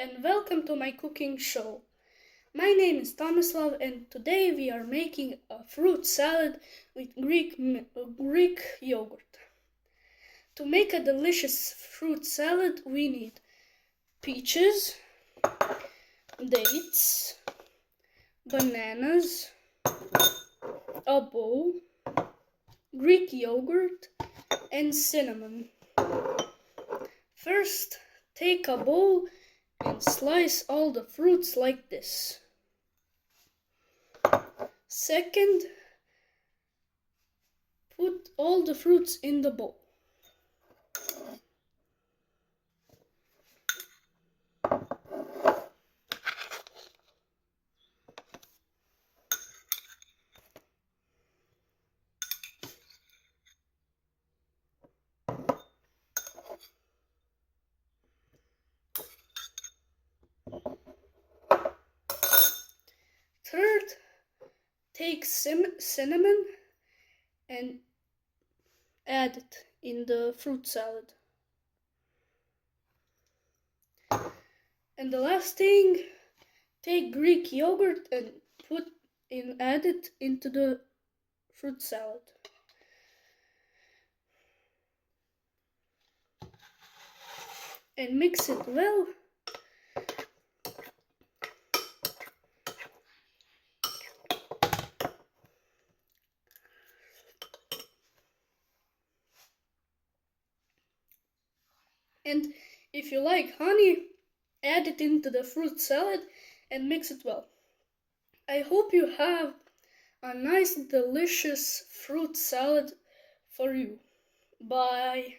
and welcome to my cooking show. My name is Tomislav and today we are making a fruit salad with Greek yogurt. To make a delicious fruit salad we need peaches, dates, bananas, a bowl, Greek yogurt and cinnamon. First, take a bowl and slice all the fruits like this. Second, put all the fruits in the bowl. Third, take cinnamon and add it in the fruit salad. And the last thing, take Greek yogurt and add it into the fruit salad. And mix it well. And if you like honey, add it into the fruit salad and mix it well. I hope you have a nice, delicious fruit salad for you. Bye.